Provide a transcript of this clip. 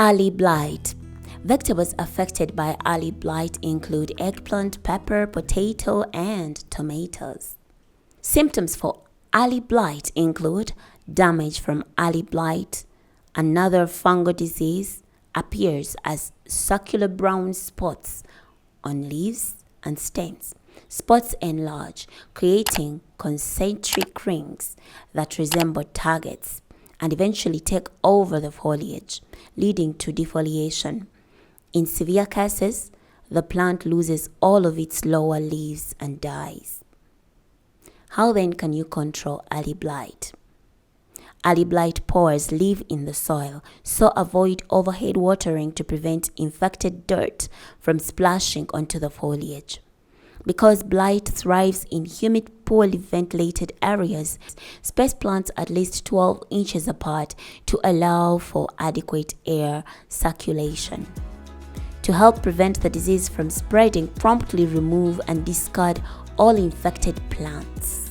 Early blight. Vegetables affected by early blight include eggplant, pepper, potato, and tomatoes. Symptoms for early blight include damage from early blight. Another fungal disease appears as circular brown spots on leaves and stems. Spots enlarge, creating concentric rings that resemble targets and eventually take over the foliage, leading to defoliation. In severe cases, the plant loses all of its lower leaves and dies. How then can you control early blight? Early blight spores live in the soil, so avoid overhead watering to prevent infected dirt from splashing onto the foliage. Because blight thrives in humid, poorly ventilated areas, space plants at least 12 inches apart to allow for adequate air circulation. To help prevent the disease from spreading, promptly remove and discard all infected plants.